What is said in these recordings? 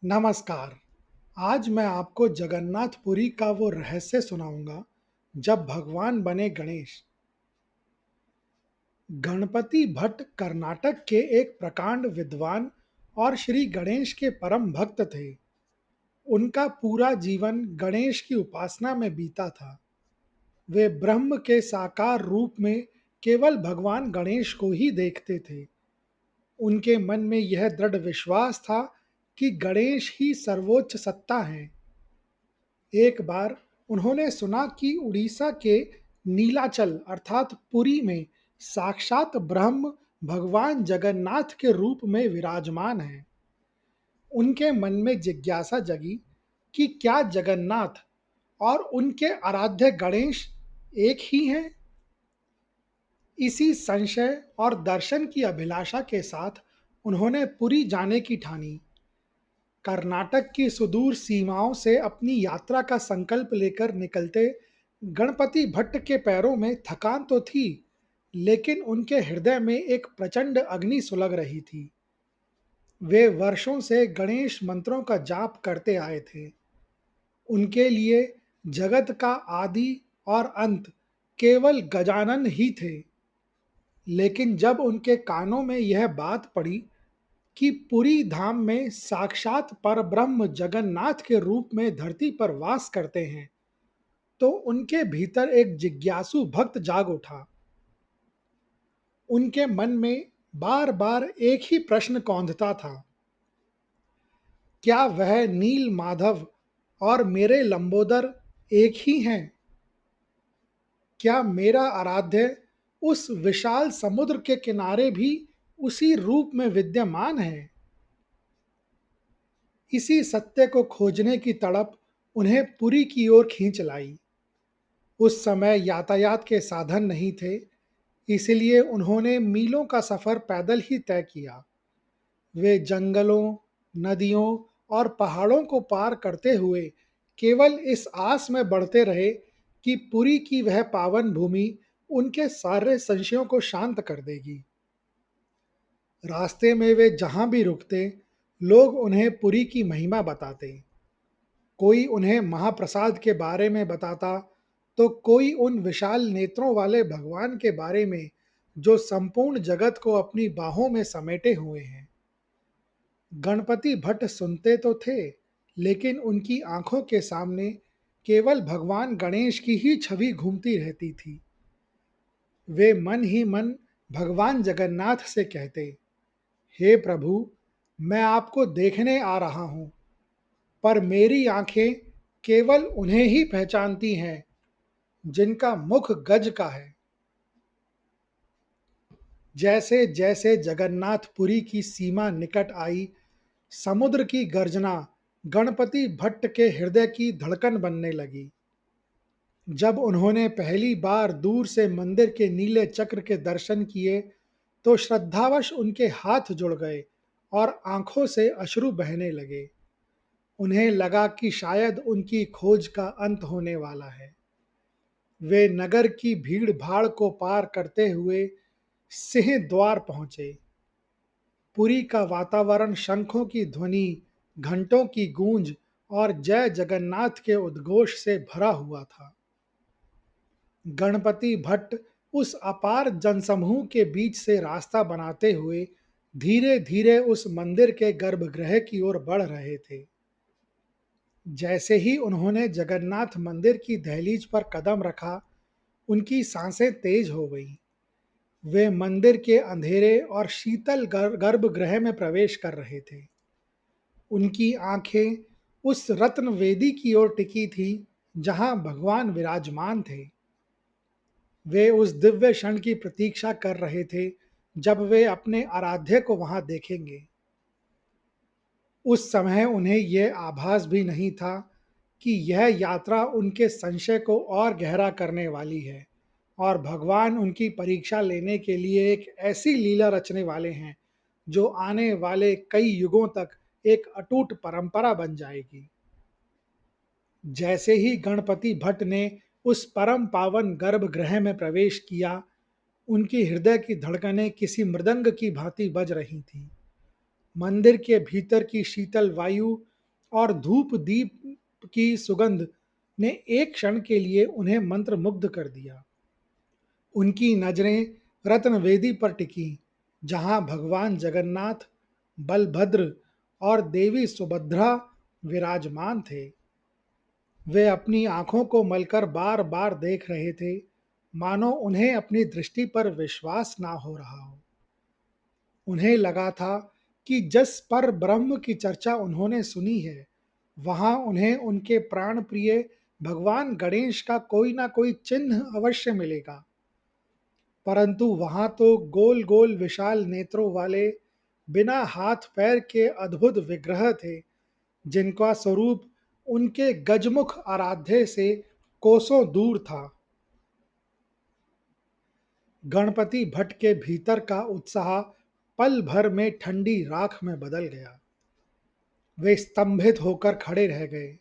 नमस्कार। आज मैं आपको जगन्नाथपुरी का वो रहस्य सुनाऊंगा जब भगवान बने गणेश। गणपति भट्ट कर्नाटक के एक प्रकांड विद्वान और श्री गणेश के परम भक्त थे। उनका पूरा जीवन गणेश की उपासना में बीता था। वे ब्रह्म के साकार रूप में केवल भगवान गणेश को ही देखते थे। उनके मन में यह दृढ़ विश्वास था कि गणेश ही सर्वोच्च सत्ता है। एक बार उन्होंने सुना कि उड़ीसा के नीलाचल अर्थात पुरी में साक्षात ब्रह्म भगवान जगन्नाथ के रूप में विराजमान हैं। उनके मन में जिज्ञासा जगी कि क्या जगन्नाथ और उनके आराध्य गणेश एक ही हैं। इसी संशय और दर्शन की अभिलाषा के साथ उन्होंने पुरी जाने की ठानी। कर्नाटक की सुदूर सीमाओं से अपनी यात्रा का संकल्प लेकर निकलते गणपति भट्ट के पैरों में थकान तो थी, लेकिन उनके हृदय में एक प्रचंड अग्नि सुलग रही थी। वे वर्षों से गणेश मंत्रों का जाप करते आए थे। उनके लिए जगत का आदि और अंत केवल गजानन ही थे। लेकिन जब उनके कानों में यह बात पड़ी कि पुरी धाम में साक्षात परब्रह्म जगन्नाथ के रूप में धरती पर वास करते हैं, तो उनके भीतर एक जिज्ञासु भक्त जाग उठा। उनके मन में बार बार एक ही प्रश्न कौंधता था, क्या वह नील माधव और मेरे लंबोदर एक ही हैं? क्या मेरा आराध्य उस विशाल समुद्र के किनारे भी उसी रूप में विद्यमान है? इसी सत्य को खोजने की तड़प उन्हें पुरी की ओर खींच लाई। उस समय यातायात के साधन नहीं थे, इसलिए उन्होंने मीलों का सफर पैदल ही तय किया। वे जंगलों, नदियों और पहाड़ों को पार करते हुए केवल इस आस में बढ़ते रहे कि पुरी की वह पावन भूमि उनके सारे संशयों को शांत कर देगी। रास्ते में वे जहां भी रुकते, लोग उन्हें पुरी की महिमा बताते। कोई उन्हें महाप्रसाद के बारे में बताता, तो कोई उन विशाल नेत्रों वाले भगवान के बारे में जो संपूर्ण जगत को अपनी बाहों में समेटे हुए हैं। गणपति भट्ट सुनते तो थे, लेकिन उनकी आंखों के सामने केवल भगवान गणेश की ही छवि घूमती रहती थी। वे मन ही मन भगवान जगन्नाथ से कहते, हे प्रभु, मैं आपको देखने आ रहा हूँ, पर मेरी आंखें केवल उन्हें ही पहचानती हैं जिनका मुख गज का है। जैसे जैसे जगन्नाथपुरी की सीमा निकट आई, समुद्र की गर्जना गणपति भट्ट के हृदय की धड़कन बनने लगी। जब उन्होंने पहली बार दूर से मंदिर के नीले चक्र के दर्शन किए, तो श्रद्धावश उनके हाथ जुड़ गए और आंखों से अश्रु बहने लगे। उन्हें लगा कि शायद उनकी खोज का अंत होने वाला है। वे नगर की भीड़ भाड़ को पार करते हुए सिंह द्वार पहुंचे। पुरी का वातावरण शंखों की ध्वनि, घंटों की गूंज और जय जगन्नाथ के उद्घोष से भरा हुआ था। गणपति भट्ट उस अपार जनसमूह के बीच से रास्ता बनाते हुए धीरे धीरे उस मंदिर के गर्भगृह की ओर बढ़ रहे थे। जैसे ही उन्होंने जगन्नाथ मंदिर की दहलीज पर कदम रखा, उनकी सांसें तेज हो गईं। वे मंदिर के अंधेरे और शीतल गर्भगृह में प्रवेश कर रहे थे। उनकी आंखें उस रत्न वेदी की ओर टिकी थी जहां भगवान विराजमान थे। वे उस दिव्य क्षण की प्रतीक्षा कर रहे थे जब वे अपने आराध्य को वहां देखेंगे। उस समय उन्हें यह आभास भी नहीं था कि यह यात्रा उनके संशय को और गहरा करने वाली है और भगवान उनकी परीक्षा लेने के लिए एक ऐसी लीला रचने वाले हैं जो आने वाले कई युगों तक एक अटूट परंपरा बन जाएगी। जैसे ही गणपति भट्ट ने उस परम पावन गर्भगृह में प्रवेश किया, उनकी हृदय की धड़कनें किसी मृदंग की भांति बज रही थीं। मंदिर के भीतर की शीतल वायु और धूप दीप की सुगंध ने एक क्षण के लिए उन्हें मंत्रमुग्ध कर दिया। उनकी नजरें रत्नवेदी पर टिकी, जहां भगवान जगन्नाथ, बलभद्र और देवी सुभद्रा विराजमान थे। वे अपनी आंखों को मलकर बार बार देख रहे थे, मानो उन्हें अपनी दृष्टि पर विश्वास ना हो रहा हो। उन्हें लगा था कि जिस पर ब्रह्म की चर्चा उन्होंने सुनी है, वहां उन्हें उनके प्राण प्रिय भगवान गणेश का कोई ना कोई चिन्ह अवश्य मिलेगा। परंतु वहां तो गोल गोल विशाल नेत्रों वाले बिना हाथ पैर के अद्भुत विग्रह थे, जिनका स्वरूप उनके गजमुख आराध्य से कोसों दूर था। गणपति भट्ट के भीतर का उत्साह पल भर में ठंडी राख में बदल गया। वे स्तंभित होकर खड़े रह गए।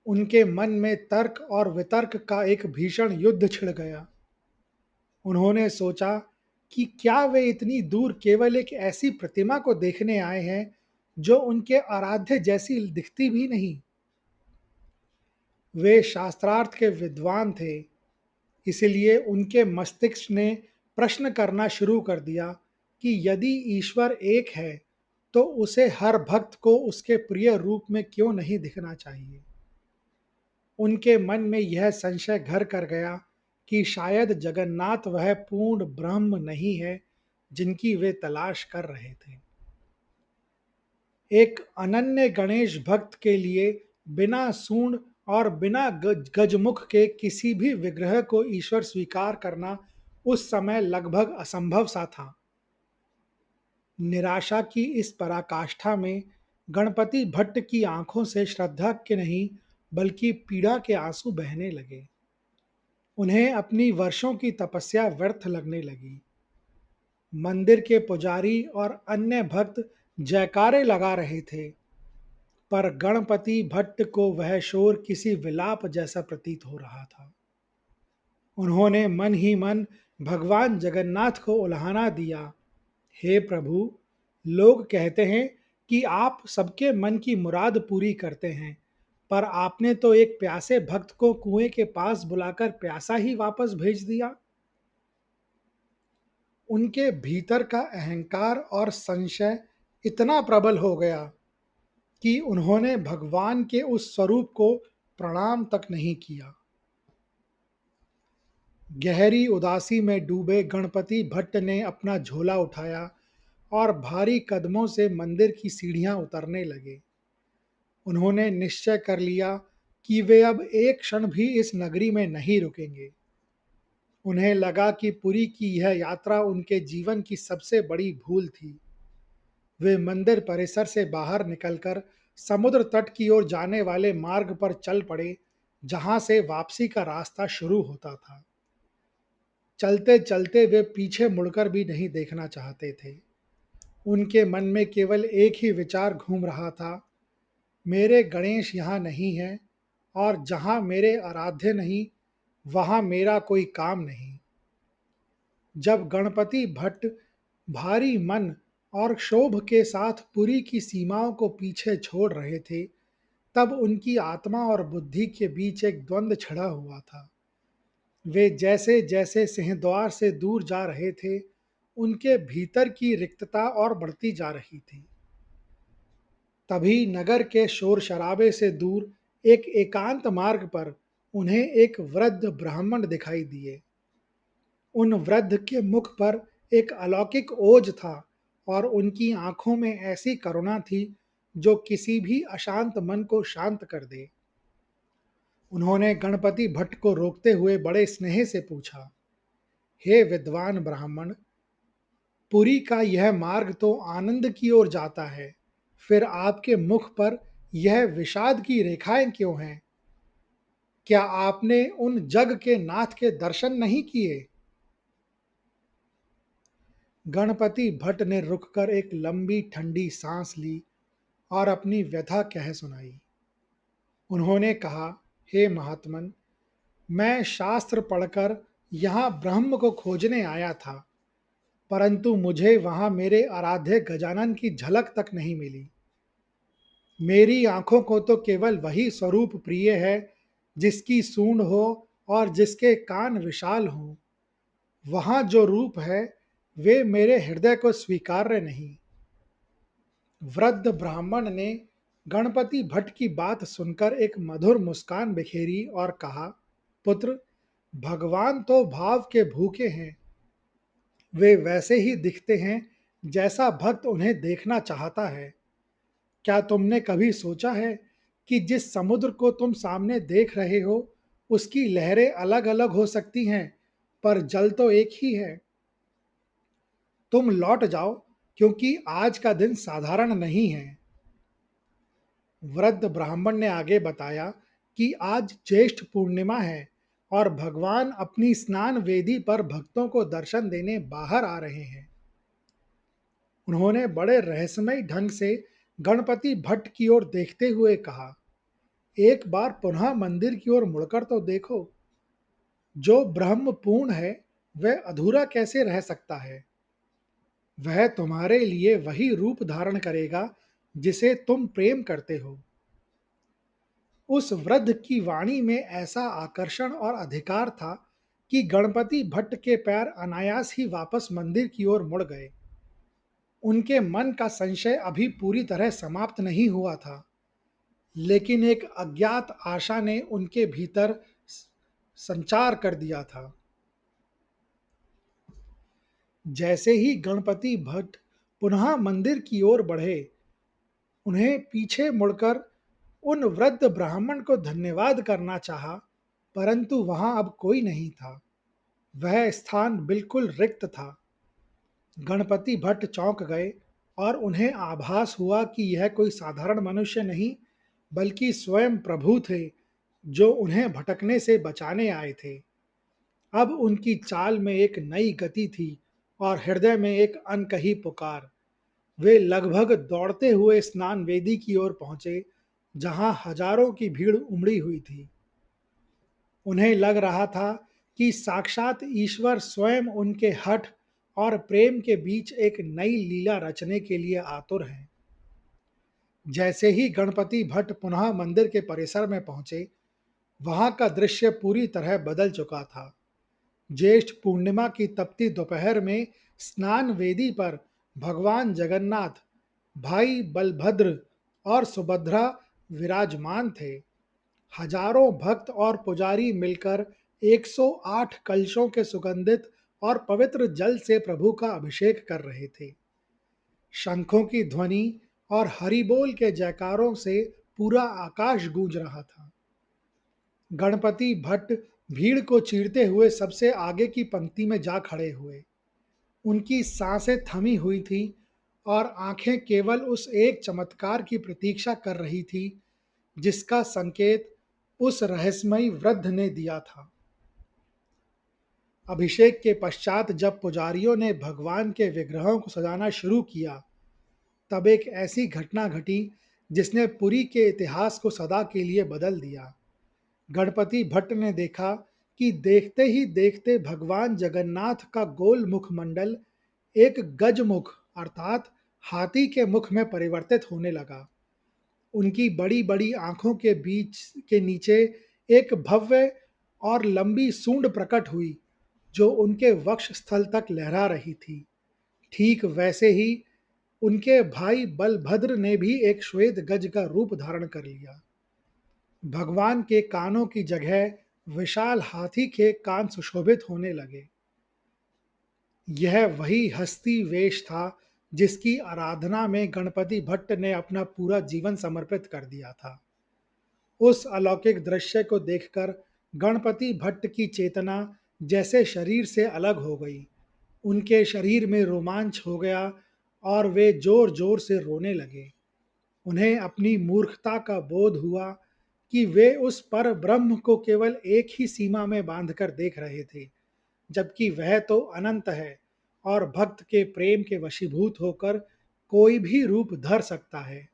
उनके मन में तर्क और वितर्क का एक भीषण युद्ध छिड़ गया। उन्होंने सोचा कि क्या वे इतनी दूर केवल एक ऐसी प्रतिमा को देखने आए हैं जो उनके आराध्य जैसी दिखती भी नहीं। वे शास्त्रार्थ के विद्वान थे, इसलिए उनके मस्तिष्क ने प्रश्न करना शुरू कर दिया कि यदि ईश्वर एक है, तो उसे हर भक्त को उसके प्रिय रूप में क्यों नहीं दिखना चाहिए। उनके मन में यह संशय घर कर गया कि शायद जगन्नाथ वह पूर्ण ब्रह्म नहीं है जिनकी वे तलाश कर रहे थे। एक अनन्य गणेश भक्त के लिए बिना सूंड और बिना गजमुख के किसी भी विग्रह को ईश्वर स्वीकार करना उस समय लगभग असंभव सा था। निराशा की इस पराकाष्ठा में गणपति भट्ट की आंखों से श्रद्धा के नहीं, बल्कि पीड़ा के आंसू बहने लगे। उन्हें अपनी वर्षों की तपस्या व्यर्थ लगने लगी। मंदिर के पुजारी और अन्य भक्त जयकारे लगा रहे थे, पर गणपति भट्ट को वह शोर किसी विलाप जैसा प्रतीत हो रहा था। उन्होंने मन ही मन भगवान जगन्नाथ को उल्हाना दिया, हे प्रभु, लोग कहते हैं कि आप सबके मन की मुराद पूरी करते हैं, पर आपने तो एक प्यासे भक्त को कुएं के पास बुलाकर प्यासा ही वापस भेज दिया। उनके भीतर का अहंकार और संशय इतना प्रबल हो गया कि उन्होंने भगवान के उस स्वरूप को प्रणाम तक नहीं किया। गहरी उदासी में डूबे गणपति भट्ट ने अपना झोला उठाया और भारी कदमों से मंदिर की सीढ़ियां उतरने लगे। उन्होंने निश्चय कर लिया कि वे अब एक क्षण भी इस नगरी में नहीं रुकेंगे। उन्हें लगा कि पुरी की यह यात्रा उनके जीवन की सबसे बड़ी भूल थी। वे मंदिर परिसर से बाहर निकलकर समुद्र तट की ओर जाने वाले मार्ग पर चल पड़े, जहां से वापसी का रास्ता शुरू होता था। चलते चलते वे पीछे मुड़कर भी नहीं देखना चाहते थे। उनके मन में केवल एक ही विचार घूम रहा था, मेरे गणेश यहाँ नहीं है, और जहाँ मेरे आराध्य नहीं, वहाँ मेरा कोई काम नहीं। जब गणपति भट्ट भारी मन और क्षोभ के साथ पुरी की सीमाओं को पीछे छोड़ रहे थे, तब उनकी आत्मा और बुद्धि के बीच एक द्वंद्व छिड़ा हुआ था। वे जैसे जैसे सिंहद्वार से दूर जा रहे थे, उनके भीतर की रिक्तता और बढ़ती जा रही थी। तभी नगर के शोर शराबे से दूर एक एकांत मार्ग पर उन्हें एक वृद्ध ब्राह्मण दिखाई दिए। उन वृद्ध के मुख पर एक अलौकिक ओज था और उनकी आंखों में ऐसी करुणा थी जो किसी भी अशांत मन को शांत कर दे। उन्होंने गणपति भट्ट को रोकते हुए बड़े स्नेह से पूछा, हे विद्वान ब्राह्मण, पुरी का यह मार्ग तो आनंद की ओर जाता है, फिर आपके मुख पर यह विषाद की रेखाएं क्यों हैं? क्या आपने उन जग के नाथ के दर्शन नहीं किए? गणपति भट्ट ने रुककर एक लंबी ठंडी सांस ली और अपनी व्यथा कह सुनाई। उन्होंने कहा, हे महात्मन, मैं शास्त्र पढ़कर यहाँ ब्रह्म को खोजने आया था, परंतु मुझे वहां मेरे आराध्य गजानन की झलक तक नहीं मिली। मेरी आंखों को तो केवल वही स्वरूप प्रिय है जिसकी सूंड हो और जिसके कान विशाल हों। वहां जो रूप है वे मेरे हृदय को स्वीकार्य नहीं। वृद्ध ब्राह्मण ने गणपति भट्ट की बात सुनकर एक मधुर मुस्कान बिखेरी और कहा, पुत्र, भगवान तो भाव के भूखे हैं। वे वैसे ही दिखते हैं जैसा भक्त उन्हें देखना चाहता है। क्या तुमने कभी सोचा है कि जिस समुद्र को तुम सामने देख रहे हो उसकी लहरें अलग अलग हो सकती हैं, पर जल तो एक ही है। तुम लौट जाओ, क्योंकि आज का दिन साधारण नहीं है। वृद्ध ब्राह्मण ने आगे बताया कि आज ज्येष्ठ पूर्णिमा है और भगवान अपनी स्नान वेदी पर भक्तों को दर्शन देने बाहर आ रहे हैं। उन्होंने बड़े रहस्यमय ढंग से गणपति भट्ट की ओर देखते हुए कहा, एक बार पुनः मंदिर की ओर मुड़कर तो देखो। जो ब्रह्म पूर्ण है वह अधूरा कैसे रह सकता है। वह तुम्हारे लिए वही रूप धारण करेगा जिसे तुम प्रेम करते हो। उस वृद्ध की वाणी में ऐसा आकर्षण और अधिकार था कि गणपति भट्ट के पैर अनायास ही वापस मंदिर की ओर मुड़ गए। उनके मन का संशय अभी पूरी तरह समाप्त नहीं हुआ था, लेकिन एक अज्ञात आशा ने उनके भीतर संचार कर दिया था। जैसे ही गणपति भट्ट पुनः मंदिर की ओर बढ़े, उन्हें पीछे मुड़कर उन वृद्ध ब्राह्मण को धन्यवाद करना चाहा, परंतु वहां अब कोई नहीं था। वह स्थान बिल्कुल रिक्त था। गणपति भट्ट चौंक गए और उन्हें आभास हुआ कि यह कोई साधारण मनुष्य नहीं, बल्कि स्वयं प्रभु थे, जो उन्हें भटकने से बचाने आए थे। अब उनकी चाल में एक नई गति थी और हृदय में एक अनकही पुकार। वे लगभग दौड़ते हुए स्नान वेदी की ओर पहुंचे, जहां हजारों की भीड़ उमड़ी हुई थी। उन्हें लग रहा था कि साक्षात ईश्वर स्वयं उनके हठ और प्रेम के बीच एक नई लीला रचने के लिए आतुर हैं। जैसे ही गणपति भट्ट पुनः मंदिर के परिसर में पहुंचे, वहां का दृश्य पूरी तरह बदल चुका था। ज्येष्ठ पूर्णिमा की तपती दोपहर में स्नान वेदी पर भगवान जगन्नाथ, भाई बलभद्र और सुभद्रा विराजमान थे। हजारों भक्त और पुजारी मिलकर 108 कलशों के सुगंधित और पवित्र जल से प्रभु का अभिषेक कर रहे थे। शंखों की ध्वनि और हरिबोल के जयकारों से पूरा आकाश गूंज रहा था। गणपति भट्ट भीड़ को चीरते हुए सबसे आगे की पंक्ति में जा खड़े हुए। उनकी सांसें थमी हुई थी और आंखें केवल उस एक चमत्कार की प्रतीक्षा कर रही थी जिसका संकेत उस रहस्यमयी वृद्ध ने दिया था। अभिषेक के पश्चात जब पुजारियों ने भगवान के विग्रहों को सजाना शुरू किया, तब एक ऐसी घटना घटी जिसने पुरी के इतिहास को सदा के लिए बदल दिया। गणपति भट्ट ने देखा कि देखते ही देखते भगवान जगन्नाथ का गोल मुखमंडल एक गजमुख अर्थात हाथी के मुख में परिवर्तित होने लगा। उनकी बड़ी बड़ी आंखों के बीच के नीचे एक भव्य और लंबी सूंड प्रकट हुई, जो उनके वक्ष स्थल तक लहरा रही थी। ठीक वैसे ही उनके भाई बलभद्र ने भी एक श्वेत गज का रूप धारण कर लिया। भगवान के कानों की जगह विशाल हाथी के कान सुशोभित होने लगे। यह वही हस्ती वेश था जिसकी आराधना में गणपति भट्ट ने अपना पूरा जीवन समर्पित कर दिया था। उस अलौकिक दृश्य को देखकर गणपति भट्ट की चेतना जैसे शरीर से अलग हो गई। उनके शरीर में रोमांच हो गया और वे जोर जोर से रोने लगे। उन्हें अपनी मूर्खता का बोध हुआ कि वे उस पर ब्रह्म को केवल एक ही सीमा में बांधकर देख रहे थे, जबकि वह तो अनंत है और भक्त के प्रेम के वशीभूत होकर कोई भी रूप धर सकता है।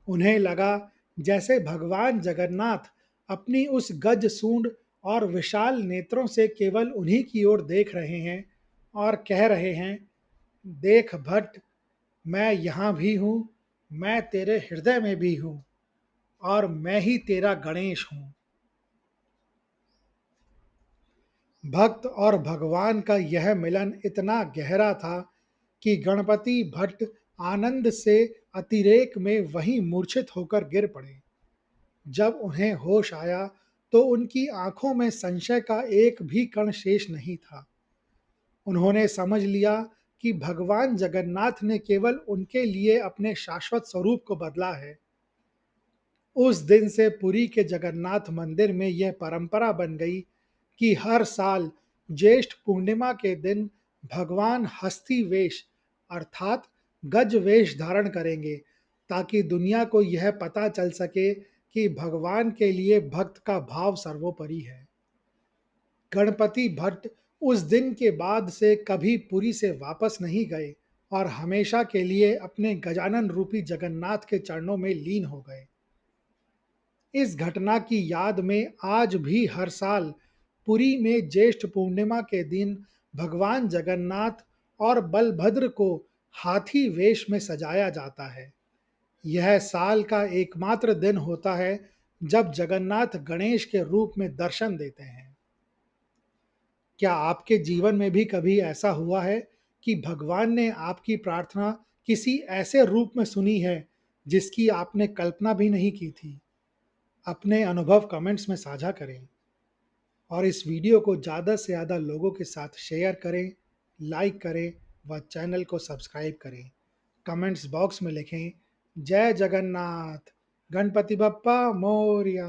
उन्हें लगा जैसे भगवान जगन्नाथ अपनी उस गज सूंड और विशाल नेत्रों से केवल उन्हीं की ओर देख रहे हैं और कह रहे हैं, देख भट्ट, मैं यहाँ भी हूँ, मैं तेरे हृदय में भी हूँ, और मैं ही तेरा गणेश हूँ। भक्त और भगवान का यह मिलन इतना गहरा था कि गणपति भट्ट आनंद से अतिरेक में वहीं मूर्छित होकर गिर पड़े। जब उन्हें होश आया तो उनकी आंखों में संशय का एक भी कण शेष नहीं था। उन्होंने समझ लिया कि भगवान जगन्नाथ ने केवल उनके लिए अपने शाश्वत स्वरूप को बदला है। उस दिन से पुरी के जगन्नाथ मंदिर में यह परंपरा बन गई कि हर साल ज्येष्ठ पूर्णिमा के दिन भगवान हस्ती वेश अर्थात गज वेश धारण करेंगे, ताकि दुनिया को यह पता चल सके कि भगवान के लिए भक्त का भाव सर्वोपरि है। गणपति भट्ट उस दिन के बाद से कभी पुरी से वापस नहीं गए और हमेशा के लिए अपने गजानन रूपी जगन्नाथ के चरणों में लीन हो गए। इस घटना की याद में आज भी हर साल पुरी में ज्येष्ठ पूर्णिमा के दिन भगवान जगन्नाथ और बलभद्र को हाथी वेश में सजाया जाता है। यह साल का एकमात्र दिन होता है जब जगन्नाथ गणेश के रूप में दर्शन देते हैं। क्या आपके जीवन में भी कभी ऐसा हुआ है कि भगवान ने आपकी प्रार्थना किसी ऐसे रूप में सुनी है जिसकी आपने कल्पना भी नहीं की थी? अपने अनुभव कमेंट्स में साझा करें और इस वीडियो को ज़्यादा से ज़्यादा लोगों के साथ शेयर करें, लाइक करें व चैनल को सब्सक्राइब करें। कमेंट्स बॉक्स में लिखें, जय जगन्नाथ, गणपति बप्पा मोरया।